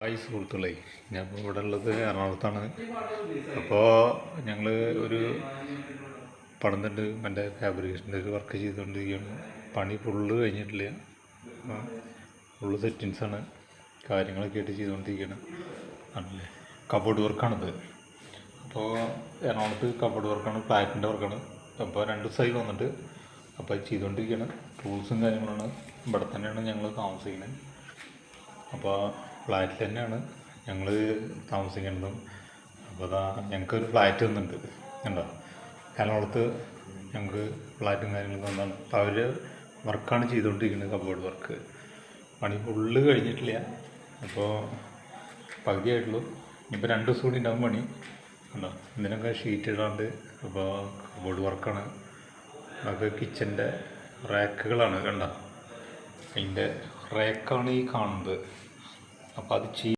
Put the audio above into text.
Hi സുഹൃത്തുക്കളെ, ഞാൻ ഇപ്പോൾ ഇവിടെ ഉള്ളത് എറണാകുളത്താണ്. അപ്പോൾ ഞങ്ങൾ ഒരു പണിതുണ്ട്, എൻ്റെ ഫാബ്രിക്കേഷൻ്റെ ഒരു വർക്ക് ചെയ്തുകൊണ്ടിരിക്കുകയാണ്. പണി ഫുള്ള് കഴിഞ്ഞിട്ടില്ല, ഫുള്ള് സെറ്റിങ്സാണ്, കാര്യങ്ങളൊക്കെ ആയിട്ട് ചെയ്തുകൊണ്ടിരിക്കുകയാണ്. ആണല്ലേ, കബോർഡ് വർക്കാണിത്. അപ്പോൾ എറണാകുളത്ത് കബോർഡ് വർക്കാണ്, ഫ്ലാറ്റിൻ്റെ വർക്കാണ്. അപ്പോൾ 2 ദിവസമായി വന്നിട്ട് അപ്പോൾ ചെയ്തുകൊണ്ടിരിക്കുകയാണ്. ടൂൾസും കാര്യങ്ങളാണ്. ഇവിടെ തന്നെയാണ് ഞങ്ങൾ താമസിക്കുന്നത്. അപ്പോൾ ഫ്ലാറ്റിൽ തന്നെയാണ് ഞങ്ങൾ താമസിക്കുന്നതും. അപ്പോൾ ഞങ്ങൾക്കൊരു ഫ്ലാറ്റ് വന്നിട്ടുണ്ട്, കണ്ടോ, എറണാകുളത്ത് ഞങ്ങൾക്ക് ഫ്ലാറ്റും കാര്യങ്ങളൊക്കെ വന്നതാണ്. അപ്പോൾ അവർ വർക്കാണ് ചെയ്തുകൊണ്ടിരിക്കുന്നത്, കബോർഡ് വർക്ക്. പണി ഫുള്ള് കഴിഞ്ഞിട്ടില്ല, അപ്പോൾ പകുതിയായിട്ടുള്ളൂ. ഇപ്പോൾ 2 ദിവസം കൂടി ഉണ്ടാകും പണി, കണ്ടോ. ഇതിനൊക്കെ ഷീറ്റ് ഇടാണ്ട്. അപ്പോൾ കബോർഡ് വർക്കാണ്. അത് കിച്ചൻ്റെ റാക്കുകളാണ്, കണ്ടോ, അതിൻ്റെ റാക്കാണ് ഈ കാണുന്നത്. അപ്പോൾ അത്